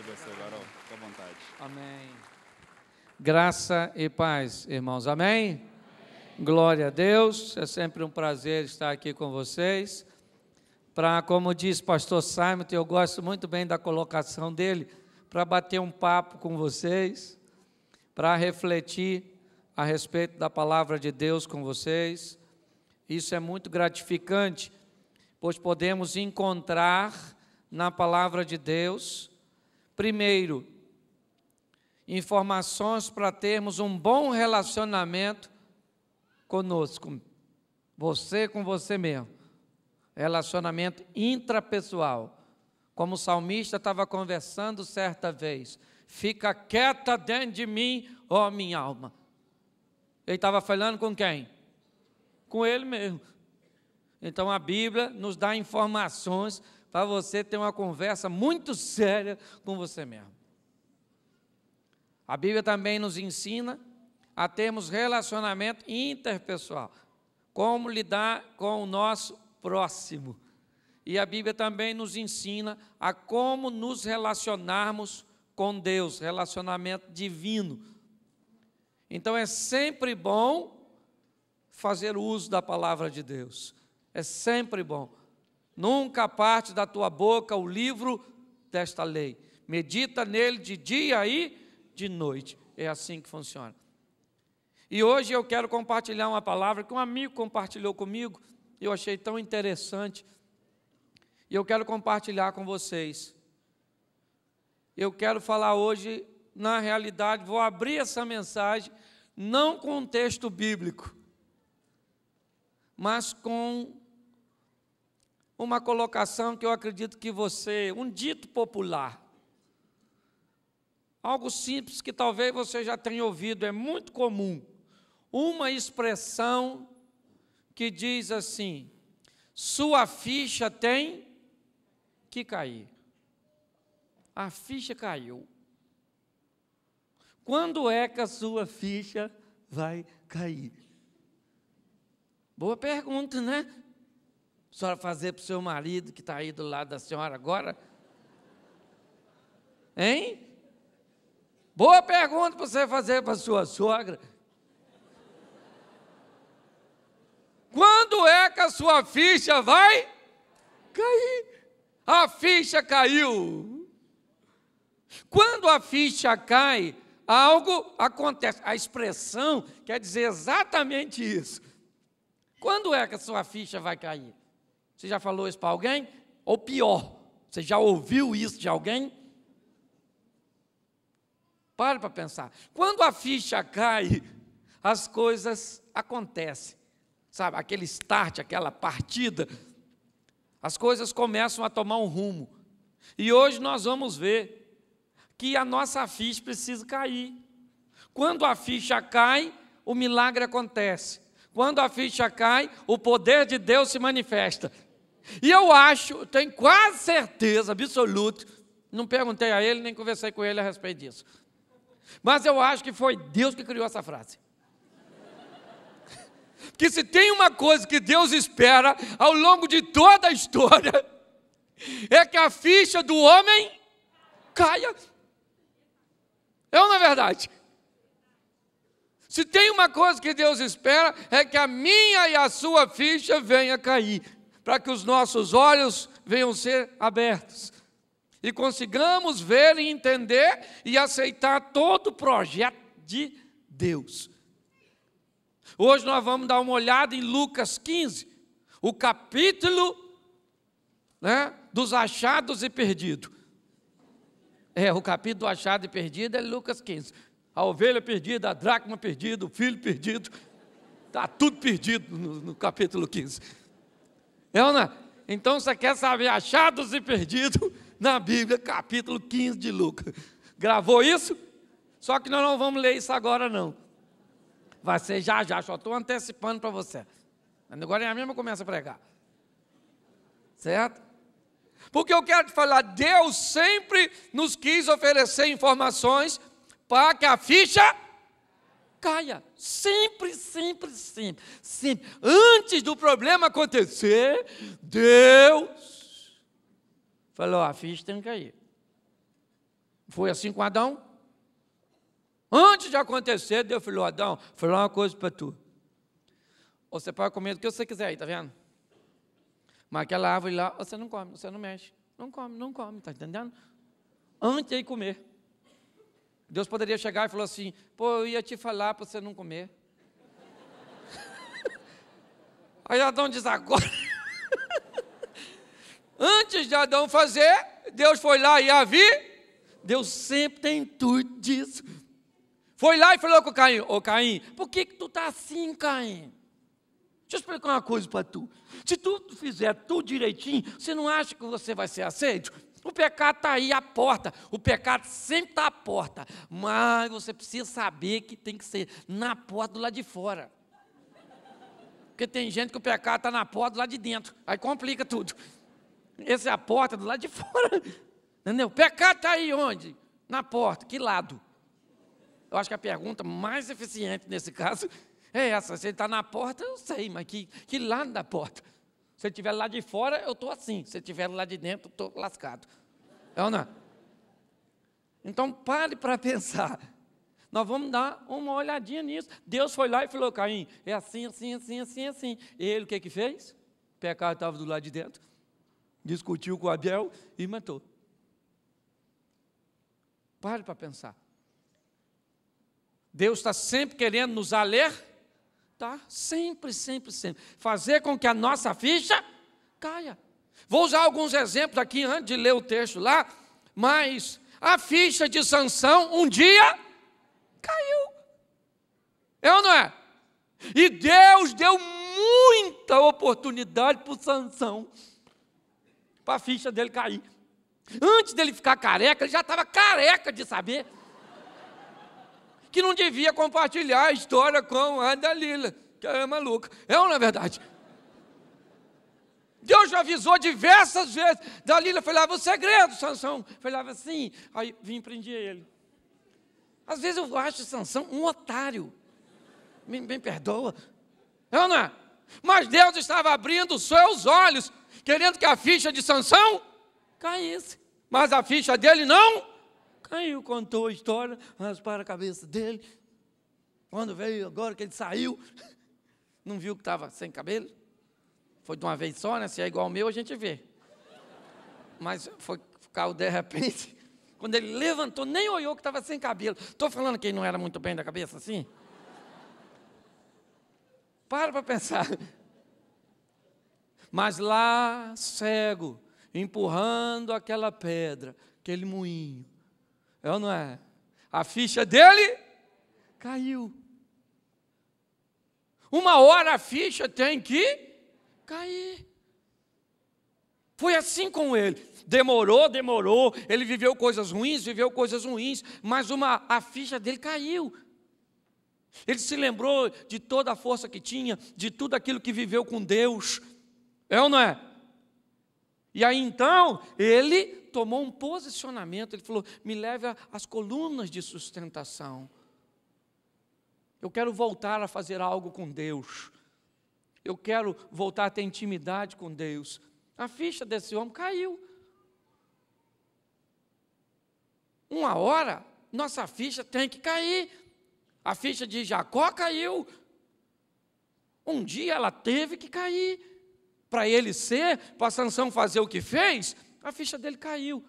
te abençoe, varão. Fique à vontade. Amém. Graça e paz, irmãos. Amém? Glória a Deus. É sempre um prazer estar aqui com vocês. Como diz pastor Simon, eu gosto muito bem da colocação dele, para bater um papo com vocês, para refletir a respeito da palavra de Deus com vocês. Isso é muito gratificante, pois podemos encontrar na palavra de Deus, primeiro, informações para termos um bom relacionamento conosco, você com você mesmo, relacionamento intrapessoal. Como o salmista estava conversando certa vez, fica quieta dentro de mim, ó minha alma. Ele estava falando com quem? Com ele mesmo. Então a Bíblia nos dá informações para você ter uma conversa muito séria com você mesmo. A Bíblia também nos ensina a termos relacionamento interpessoal, como lidar com o nosso próximo. E a Bíblia também nos ensina a como nos relacionarmos com Deus, relacionamento divino. Então é sempre bom fazer uso da palavra de Deus. É sempre bom. Nunca parte da tua boca o livro desta lei. Medita nele de dia e de noite. É assim que funciona. E hoje eu quero compartilhar uma palavra que um amigo compartilhou comigo. Eu achei tão interessante. E eu quero compartilhar com vocês. Eu quero falar hoje, na realidade, vou abrir essa mensagem, não com um texto bíblico, mas com uma colocação que eu acredito que você, um dito popular, algo simples que talvez você já tenha ouvido, é muito comum, uma expressão que diz assim: sua ficha tem que cair. A ficha caiu. Quando é que a sua ficha vai cair? Boa pergunta, né? A senhora fazer para o seu marido que está aí do lado da senhora agora? Hein? Boa pergunta para você fazer para a sua sogra. Quando é que a sua ficha vai cair? A ficha caiu. Quando a ficha cai, algo acontece. A expressão quer dizer exatamente isso. Quando é que a sua ficha vai cair? Você já falou isso para alguém? Ou pior, você já ouviu isso de alguém? Pare para pensar. Quando a ficha cai, as coisas acontecem. Sabe, aquele start, aquela partida, as coisas começam a tomar um rumo. E hoje nós vamos ver que a nossa ficha precisa cair. Quando a ficha cai, o milagre acontece. Quando a ficha cai, o poder de Deus se manifesta. E eu acho, tenho quase certeza absoluta, não perguntei a ele, nem conversei com ele a respeito disso, mas eu acho que foi Deus que criou essa frase. Que se tem uma coisa que Deus espera ao longo de toda a história, é que a ficha do homem caia. É ou não é verdade? Se tem uma coisa que Deus espera, é que a minha e a sua ficha venha cair, para que os nossos olhos venham ser abertos e consigamos ver e entender e aceitar todo o projeto de Deus. Hoje nós vamos dar uma olhada em Lucas 15, o capítulo, dos achados e perdidos. O capítulo do achado e perdido é Lucas 15. A ovelha perdida, a dracma perdida, o filho perdido, está tudo perdido no capítulo 15. Então você quer saber achados e perdidos na Bíblia, capítulo 15 de Lucas. Gravou isso? Só que nós não vamos ler isso agora não. Vai ser já, só estou antecipando para você. Agora é a mesma começa a pregar. Certo? Porque eu quero te falar, Deus sempre nos quis oferecer informações para que a ficha caia. Sempre. Antes do problema acontecer, Deus falou, a ficha tem que cair. Foi assim com Adão. Antes de acontecer, Deus falou: Adão, vou falar uma coisa para tu. Você pode comer do que você quiser aí, tá vendo? Mas aquela árvore lá, você não come, você não mexe. Não come, tá entendendo? Antes de comer. Deus poderia chegar e falar assim: pô, eu ia te falar para você não comer. Aí Adão diz: agora. Antes de Adão fazer, Deus foi lá e Deus sempre tem tudo disso. Foi lá e falou com Caim: ô Caim, por que tu tá assim, Caim? Deixa eu explicar uma coisa para tu. Se tu fizer tudo direitinho, você não acha que você vai ser aceito? O pecado está aí à porta. O pecado sempre está à porta. Mas você precisa saber que tem que ser na porta do lado de fora. Porque tem gente que o pecado está na porta do lado de dentro. Aí complica tudo. Essa é a porta do lado de fora. Entendeu? O pecado está aí onde? Na porta. Que lado? Eu acho que a pergunta mais eficiente nesse caso é essa. Se ele está na porta, eu sei, mas que lado da porta? Se ele estiver lá de fora, eu estou assim. Se ele estiver lá de dentro, eu estou lascado. É ou não? Então, pare para pensar. Nós vamos dar uma olhadinha nisso. Deus foi lá e falou: Caim, é assim, assim, assim, assim, assim. E ele o que fez? O pecado estava do lado de dentro. Discutiu com Abel e matou. Pare para pensar. Deus está sempre querendo nos alertar, sempre, sempre, sempre. Fazer com que a nossa ficha caia. Vou usar alguns exemplos aqui antes de ler o texto lá, mas a ficha de Sansão um dia caiu. É ou não é? E Deus deu muita oportunidade para o Sansão, para a ficha dele cair. Antes dele ficar careca, ele já estava careca de saber que não devia compartilhar a história com a Dalila, que é maluca. É ou não é verdade? Deus já avisou diversas vezes. Dalila falava o segredo, Sansão falava assim, aí vim e prendia ele. Às vezes eu acho Sansão um otário. Me perdoa. É ou não é? Mas Deus estava abrindo os seus olhos, querendo que a ficha de Sansão caísse. Mas a ficha dele não caiu. Contou a história, rasparam a cabeça dele. Quando veio, agora que ele saiu, não viu que estava sem cabelo? Foi de uma vez só, né? Se é igual ao meu, a gente vê. Mas foi ficar de repente, quando ele levantou, nem olhou que estava sem cabelo. Estou falando que ele não era muito bem da cabeça assim? Para pensar. Mas lá, cego, empurrando aquela pedra, aquele moinho, é ou não é? A ficha dele caiu. Uma hora a ficha tem que cair. Foi assim com ele. Demorou, ele viveu coisas ruins, mas a ficha dele caiu. Ele se lembrou de toda a força que tinha, de tudo aquilo que viveu com Deus. É ou não é? E aí então, ele tomou um posicionamento, ele falou: me leve às colunas de sustentação. Eu quero voltar a fazer algo com Deus. Eu quero voltar a ter intimidade com Deus. A ficha desse homem caiu. Uma hora, nossa ficha tem que cair. A ficha de Jacó caiu. Um dia ela teve que cair. Para ele para Sansão fazer o que fez, a ficha dele caiu.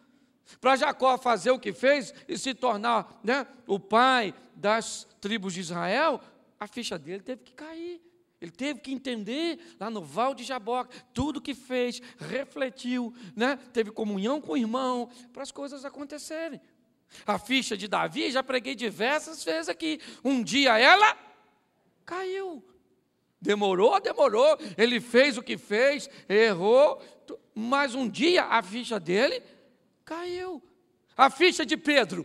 Para Jacó fazer o que fez e se tornar, né, o pai das tribos de Israel, a ficha dele teve que cair. Ele teve que entender, lá no Val de Jaboque, tudo que fez, refletiu, né, teve comunhão com o irmão, para as coisas acontecerem. A ficha de Davi, já preguei diversas vezes aqui, um dia ela caiu. Demorou, ele fez o que fez, errou, mas um dia a ficha dele caiu. A ficha de Pedro,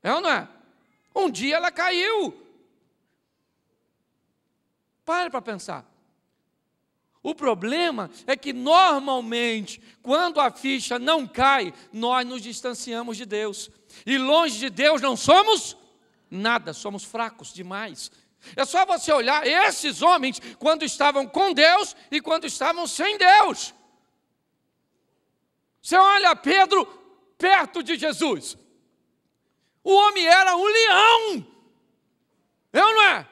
é ou não é? Um dia ela caiu. Pare para pensar. O problema é que normalmente, quando a ficha não cai, nós nos distanciamos de Deus. E longe de Deus não somos nada, somos fracos demais. É só você olhar esses homens quando estavam com Deus e quando estavam sem Deus. Você olha Pedro, perto de Jesus. O homem era um leão. É ou não é?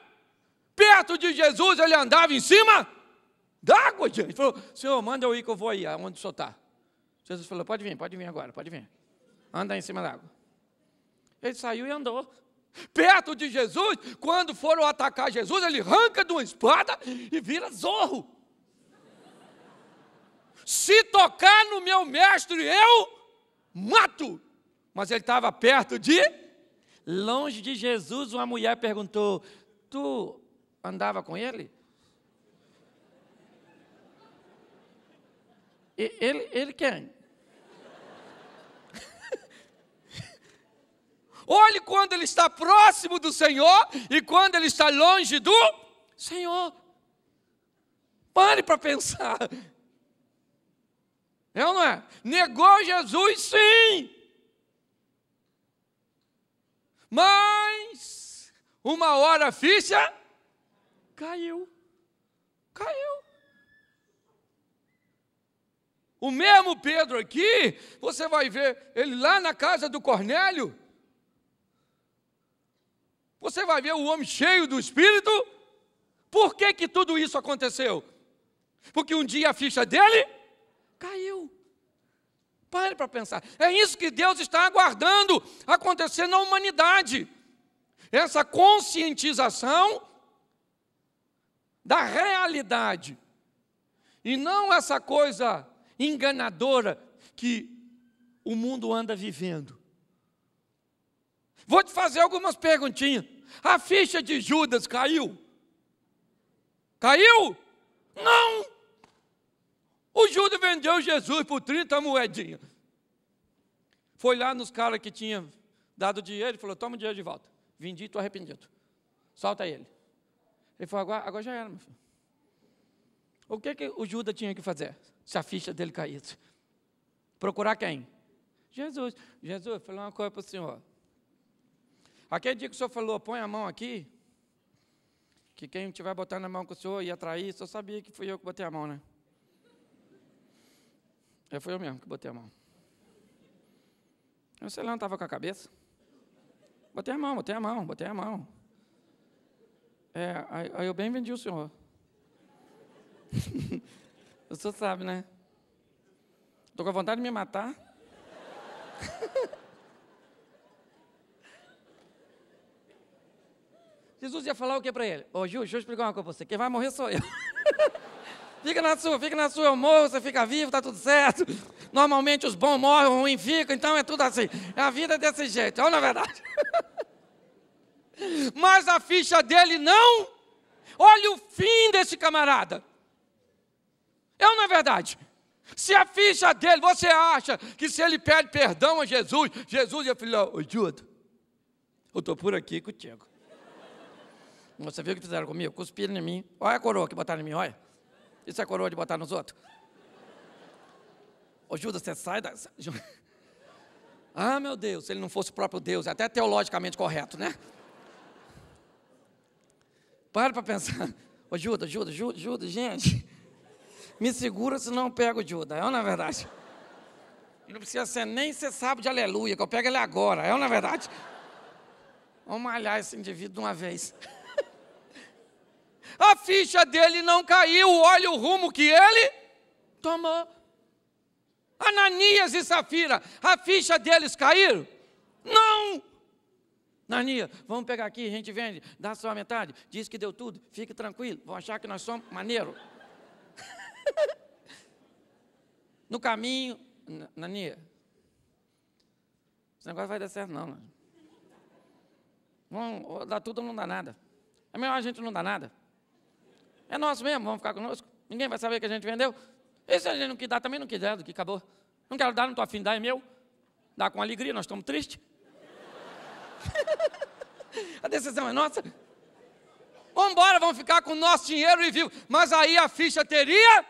Perto de Jesus, ele andava em cima d'água, gente. Ele falou, Senhor, manda eu ir que eu vou aí, aonde o Senhor está. Jesus falou, pode vir agora, pode vir. Anda em cima d'água. Ele saiu e andou. Perto de Jesus, quando foram atacar Jesus, ele arranca de uma espada e vira zorro. Se tocar no meu mestre, eu mato. Mas ele estava perto de... Longe de Jesus, uma mulher perguntou, tu andava com ele? Ele quem? Olhe quando ele está próximo do Senhor e quando ele está longe do Senhor. Pare para pensar. É ou não é? Negou Jesus, sim. Mas, uma hora a ficha caiu. O mesmo Pedro aqui, você vai ver ele lá na casa do Cornélio. Você vai ver o homem cheio do Espírito. Por que que tudo isso aconteceu? Porque um dia a ficha dele caiu. Pare para pensar. É isso que Deus está aguardando acontecer na humanidade. Essa conscientização da realidade. E não essa coisa enganadora que o mundo anda vivendo. Vou te fazer algumas perguntinhas. A ficha de Judas caiu? Caiu? Não! O Judas vendeu Jesus por 30 moedinhas. Foi lá nos caras que tinham dado dinheiro e falou, toma o dinheiro de volta. Vendi, estou arrependido. Solta ele. Ele falou, agora já era, meu filho. O que o Judas tinha que fazer se a ficha dele caísse? Procurar quem? Jesus. Jesus, falou uma coisa para o senhor. Aquele dia que o senhor falou, põe a mão aqui, que quem estiver botando a mão com o senhor ia trair, o senhor sabia que fui eu que botei a mão, né? Foi eu mesmo que botei a mão. Eu sei lá, não estava com a cabeça. Botei a mão. Aí eu bem vendi o senhor. O senhor sabe, né? Estou com a vontade de me matar. Jesus ia falar o que para ele? Ô, Ju, deixa eu explicar uma coisa para você. Quem vai morrer sou eu. Fica na sua, eu morro, você fica vivo, está tudo certo. Normalmente os bons morrem, os ruins ficam, então é tudo assim. A vida é desse jeito, é na verdade. Mas a ficha dele não. Olha o fim desse camarada. É ou não é verdade? Se a ficha dele, você acha que se ele pede perdão a Jesus, Jesus ia falar, ô Judas, eu estou por aqui contigo. Você viu o que fizeram comigo? Cuspiram em mim. Olha a coroa que botaram em mim, olha. Isso é coroa de botar nos outros? Ô Judas, você sai da... Ah, meu Deus, se ele não fosse o próprio Deus, é até teologicamente correto, né? Para pensar. Ô Judas, gente. Me segura, senão eu pego o Judas. É ou não é verdade? Não precisa ser nem ser sábio de aleluia, que eu pego ele agora. É ou não é verdade? Vamos malhar esse indivíduo de uma vez. A ficha dele não caiu, olha o rumo que ele tomou. Ananias e Safira, a ficha deles caiu? Não! Ananias, vamos pegar aqui, a gente vende, dá só a metade, diz que deu tudo, fique tranquilo, vão achar que nós somos maneiro. No caminho, Ananias, esse negócio vai dar certo não. Vamos dar tudo ou não dá nada. É melhor a gente não dar nada. É nosso mesmo, vamos ficar conosco. Ninguém vai saber que a gente vendeu. E se a gente não quis dar, também não quiser, do que acabou. Não quero dar, não estou afim de dar, é meu. Dá com alegria, nós estamos tristes. A decisão é nossa. Vamos embora, vamos ficar com o nosso dinheiro e vivo. Mas aí a ficha teria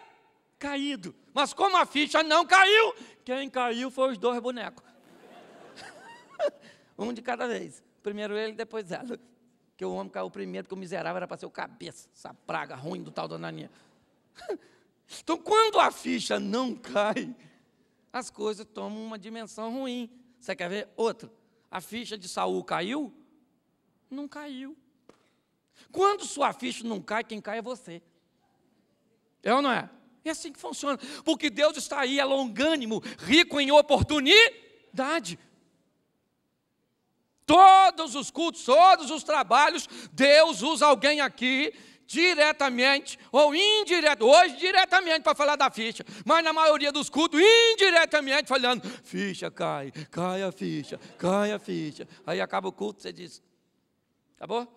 caído. Mas como a ficha não caiu, quem caiu foi os dois bonecos. Um de cada vez. Primeiro ele, depois ela. Que o homem caiu primeiro, porque o miserável era para ser o cabeça, essa praga ruim do tal da Ananias. Então, quando a ficha não cai, as coisas tomam uma dimensão ruim. Você quer ver outra? A ficha de Saul caiu? Não caiu. Quando sua ficha não cai, quem cai é você. É ou não é? É assim que funciona. Porque Deus está aí, é longânimo, rico em oportunidade. Todos os cultos, todos os trabalhos, Deus usa alguém aqui, diretamente ou indiretamente, hoje diretamente para falar da ficha, mas na maioria dos cultos, indiretamente falando, ficha cai, cai a ficha, cai a ficha. Aí acaba o culto, você diz, acabou?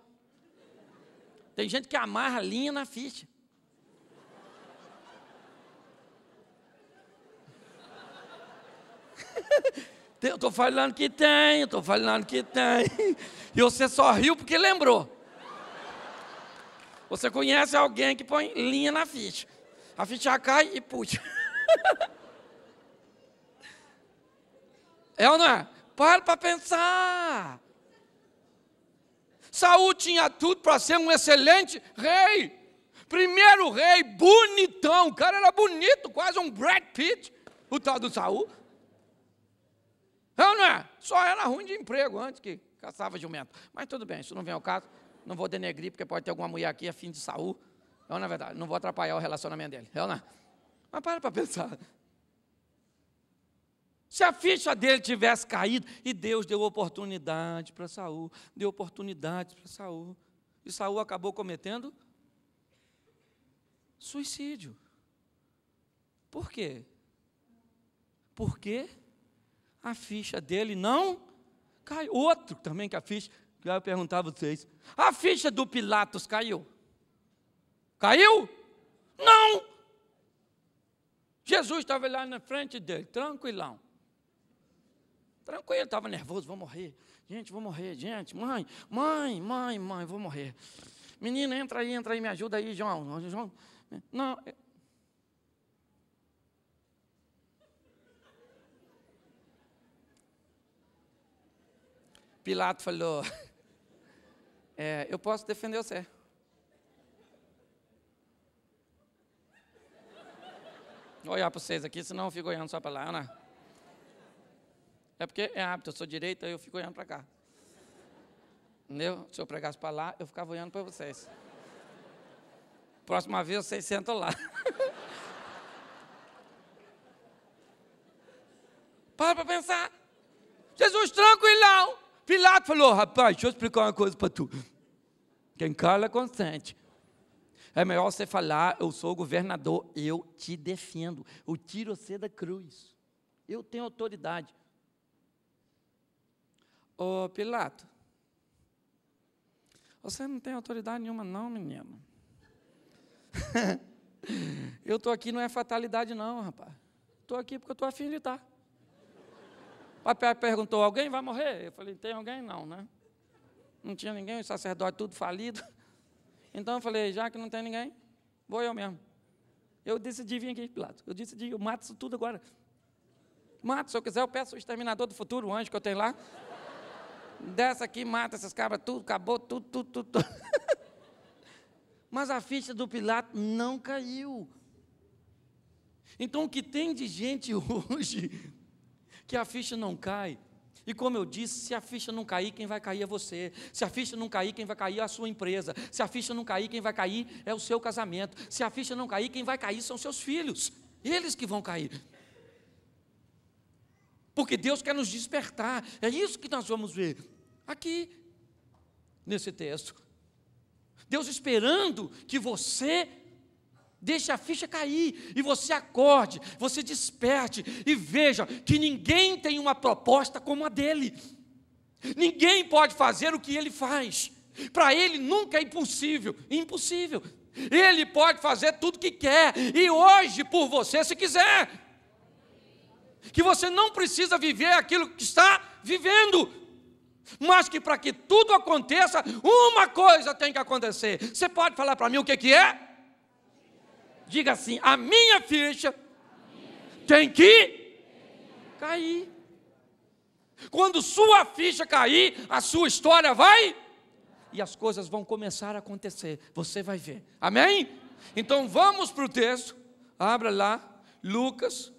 Tem gente que amarra a linha na ficha. Eu estou falando que tem, estou falando que tem. E você só riu porque lembrou. Você conhece alguém que põe linha na ficha. A ficha cai e puxa. É ou não é? Para pensar. Saul tinha tudo para ser um excelente rei. Primeiro rei, bonitão. O cara era bonito, quase um Brad Pitt. O tal do Saul. Não é? Só era ruim de emprego antes que caçava jumento. Mas tudo bem, isso não vem ao caso. Não vou denegrir, porque pode ter alguma mulher aqui afim de Saul. Não, na verdade, não vou atrapalhar o relacionamento dele. Não é? Mas para pensar. Se a ficha dele tivesse caído, e Deus deu oportunidade para Saul, deu oportunidade para Saul, e Saul acabou cometendo suicídio. Por quê? Porque a ficha dele não caiu. Outro também que a ficha, que eu ia perguntar a vocês, a ficha do Pilatos caiu? Caiu? Não! Jesus estava lá na frente dele, tranquilão. Tranquilo, estava nervoso, vou morrer. Gente, vou morrer, gente. Mãe, vou morrer. Menina, entra aí, me ajuda aí, João. João. Não. Pilatos falou, eu posso defender você. Vou olhar para vocês aqui, senão eu fico olhando só para lá, não é? É porque é hábito, eu sou direita, eu fico olhando para cá. Entendeu? Se eu pregasse para lá, eu ficava olhando para vocês. Próxima vez, vocês sentam lá. Para pensar. Jesus tranquilão. Pilatos falou, rapaz, deixa eu explicar uma coisa para tu. Quem cala consente. É melhor você falar, eu sou o governador, eu te defendo. Eu tiro você da cruz. Eu tenho autoridade. Ô Pilatos, você não tem autoridade nenhuma não, menino. Eu estou aqui, não é fatalidade não, rapaz. Estou aqui porque eu estou afim de estar. O papai perguntou, alguém vai morrer? Eu falei, tem alguém? Não, né? Não tinha ninguém, o sacerdote tudo falido. Então eu falei, já que não tem ninguém, vou eu mesmo. Eu decidi vir aqui, Pilatos. Eu decidi, eu mato isso tudo agora. Mato, se eu quiser, eu peço o exterminador do futuro, o anjo que eu tenho lá. Desce aqui, mata essas cabras, tudo, acabou, tudo. Mas a ficha do Pilatos não caiu. Então o que tem de gente hoje que a ficha não cai? E como eu disse, se a ficha não cair, quem vai cair é você. Se a ficha não cair, quem vai cair é a sua empresa. Se a ficha não cair, quem vai cair é o seu casamento. Se a ficha não cair, quem vai cair são seus filhos. Eles que vão cair. Porque Deus quer nos despertar. É isso que nós vamos ver aqui, nesse texto. Deus esperando que você deixe a ficha cair, e você acorde, você desperte, e veja que ninguém tem uma proposta como a dele. Ninguém pode fazer o que ele faz. Para ele nunca é impossível. Ele pode fazer tudo o que quer, e hoje por você, se quiser. Que você não precisa viver aquilo que está vivendo, mas que para que tudo aconteça, uma coisa tem que acontecer. Você pode falar para mim o que é? Diga assim, a minha ficha tem que cair. Quando sua ficha cair, a sua história vai, e as coisas vão começar a acontecer, você vai ver, amém? Então vamos para o texto, abra lá, Lucas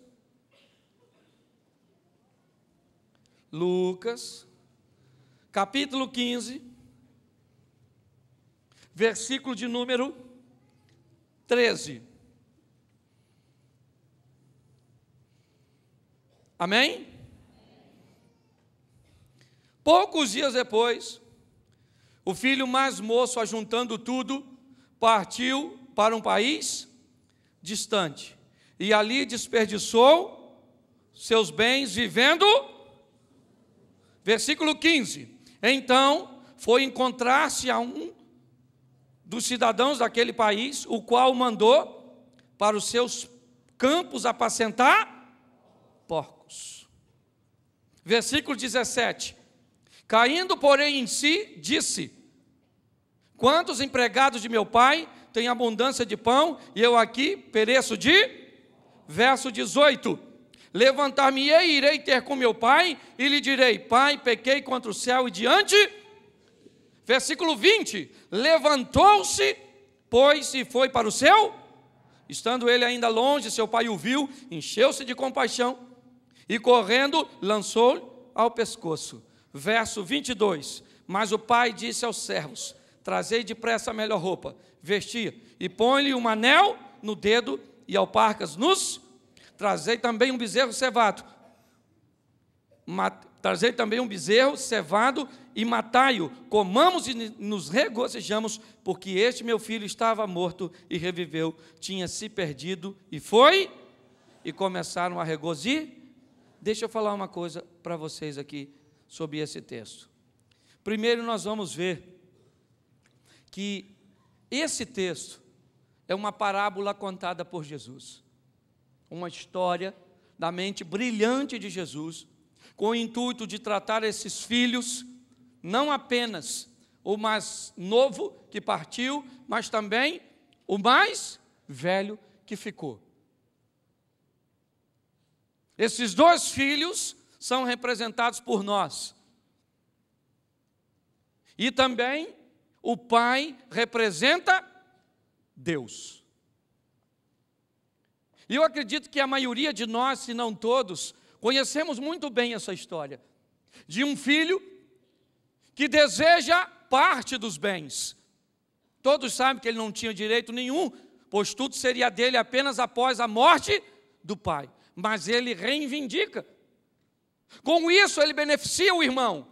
Lucas, capítulo 15, versículo de número 13. Amém? Poucos dias depois, o filho mais moço, ajuntando tudo, partiu para um país distante, e ali desperdiçou seus bens vivendo. Versículo 15. Então foi encontrar-se a um dos cidadãos daquele país, o qual mandou para os seus campos apacentar porcos. Versículo 17. Caindo, porém, em si, disse: quantos empregados de meu pai têm abundância de pão, e eu aqui pereço de... Verso 18. Levantar-me-ei, irei ter com meu pai, e lhe direi: pai, pequei contra o céu e diante. Versículo 20. Levantou-se, pois, e foi para o seu. Estando ele ainda longe, seu pai o viu, encheu-se de compaixão, e correndo, lançou ao pescoço. Verso 22. Mas o pai disse aos servos: trazei depressa a melhor roupa, vestia, e põe-lhe um anel no dedo e alparcas nos... Trazei também um bezerro cevado. Trazei também um bezerro cevado e matai-o. Comamos e nos regozijamos, porque este meu filho estava morto e reviveu, tinha se perdido e foi... E começaram a regozijar. Deixa eu falar uma coisa para vocês aqui sobre esse texto. Primeiro nós vamos ver que esse texto é uma parábola contada por Jesus. Uma história da mente brilhante de Jesus, com o intuito de tratar esses filhos, não apenas o mais novo que partiu, mas também o mais velho que ficou. Esses dois filhos são representados por nós. E também o pai representa Deus. E eu acredito que a maioria de nós, se não todos, conhecemos muito bem essa história de um filho que deseja parte dos bens. Todos sabem que ele não tinha direito nenhum, pois tudo seria dele apenas após a morte do pai. Mas ele reivindica. Com isso ele beneficia o irmão,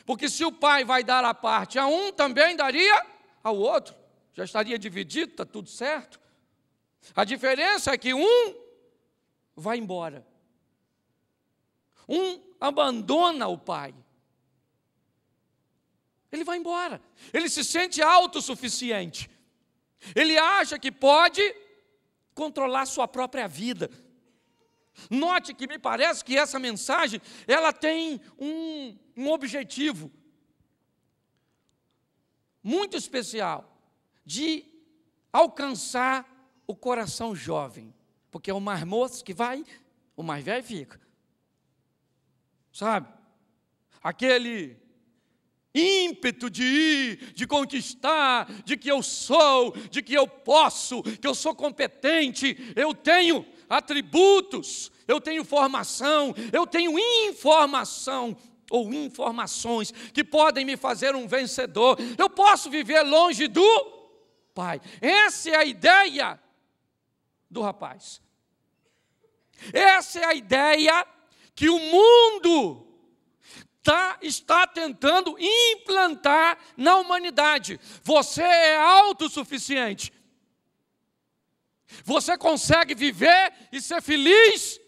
porque se o pai vai dar a parte a um, também daria ao outro. Já estaria dividido, está tudo certo. A diferença é que um vai embora. Um abandona o pai. Ele vai embora. Ele se sente autossuficiente. Ele acha que pode controlar sua própria vida. Note que me parece que essa mensagem, ela tem um objetivo muito especial, de alcançar o coração jovem, porque é o mais moço que vai, o mais velho fica. Sabe? Aquele ímpeto de ir, de conquistar, de que eu sou, de que eu posso, que eu sou competente, eu tenho atributos, eu tenho formação, eu tenho informação ou informações que podem me fazer um vencedor. Eu posso viver longe do pai. Essa é a ideia do rapaz. Essa é a ideia que o mundo está tentando implantar na humanidade. Você é autossuficiente. Você consegue viver e ser feliz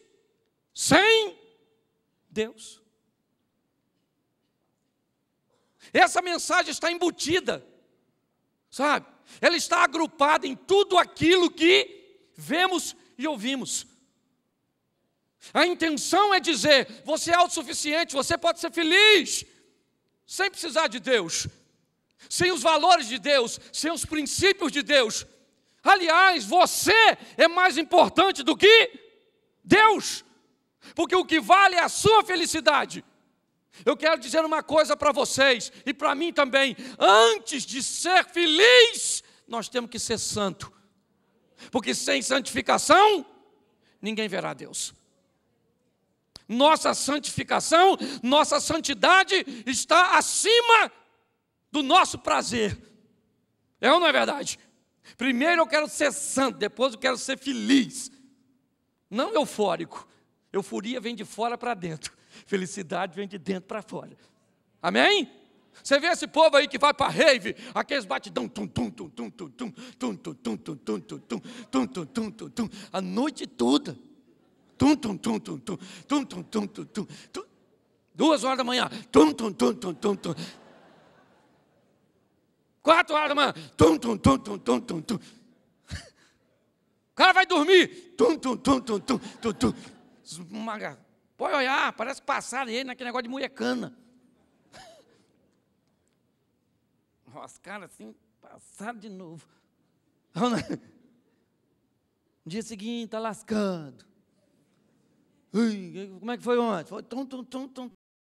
sem Deus. Essa mensagem está embutida, sabe? Ela está agrupada em tudo aquilo que vemos e ouvimos. A intenção é dizer: você é autossuficiente, você pode ser feliz sem precisar de Deus, sem os valores de Deus, sem os princípios de Deus. Aliás, você é mais importante do que Deus, porque o que vale é a sua felicidade. Eu quero dizer uma coisa para vocês e para mim também: antes de ser feliz, nós temos que ser santo, porque sem santificação ninguém verá Deus. Nossa santificação, nossa santidade está acima do nosso prazer. É ou não é verdade? Primeiro eu quero ser santo, depois eu quero ser feliz. Não eufórico. Euforia vem de fora para dentro. Felicidade vem de dentro para fora. Amém? Você vê esse povo aí que vai para rave, aqueles batidão, a noite toda. 2 horas da manhã. 4 horas da manhã. O cara vai dormir. Pode olhar, parece que passaram ele naquele negócio de muecana. Os caras assim, passaram de novo. No dia seguinte, está lascando. Ui, como é que foi ontem? Foi